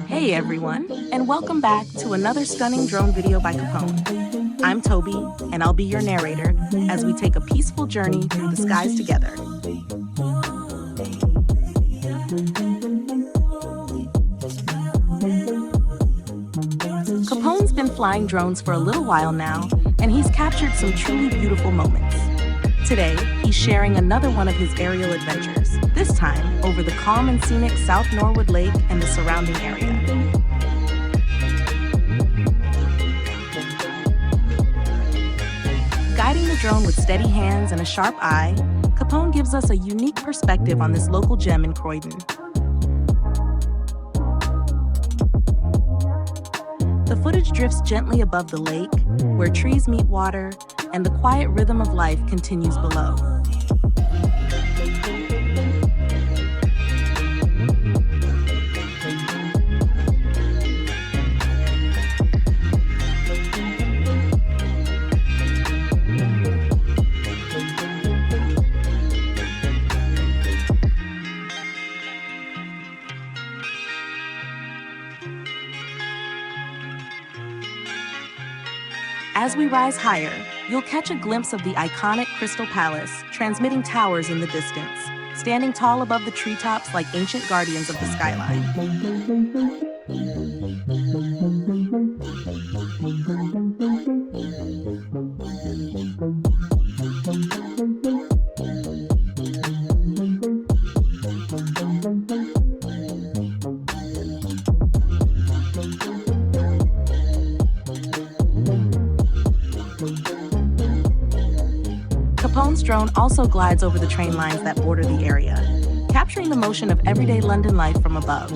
Hey everyone, and welcome back to another stunning drone video by Capone. I'm Toby, and I'll be your narrator as we take a peaceful journey through the skies together. Capone's been flying drones for a little while now, and he's captured some truly beautiful moments. Today, he's sharing another one of his aerial adventures, this time over the calm and scenic South Norwood Lake and the surrounding area. Guiding the drone with steady hands and a sharp eye, Capone gives us a unique perspective on this local gem in Croydon. The footage drifts gently above the lake, where trees meet water, and the quiet rhythm of life continues below. As we rise higher, you'll catch a glimpse of the iconic Crystal Palace, transmitting towers in the distance, standing tall above the treetops like ancient guardians of the skyline. Capone's drone also glides over the train lines that border the area, capturing the motion of everyday London life from above.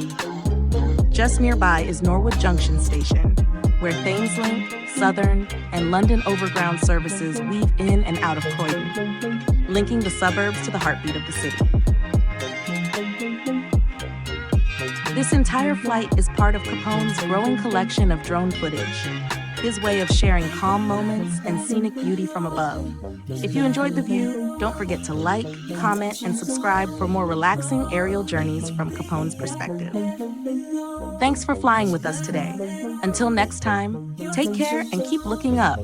Just nearby is Norwood Junction station, where Thameslink, Southern, and London Overground services weave in and out of Croydon, linking the suburbs to the heartbeat of the city. This entire flight is part of Capone's growing collection of drone footage, his way of sharing calm moments and scenic beauty from above. If you enjoyed the view, don't forget to like, comment, and subscribe for more relaxing aerial journeys from Capone's perspective. Thanks for flying with us today. Until next time, take care and keep looking up.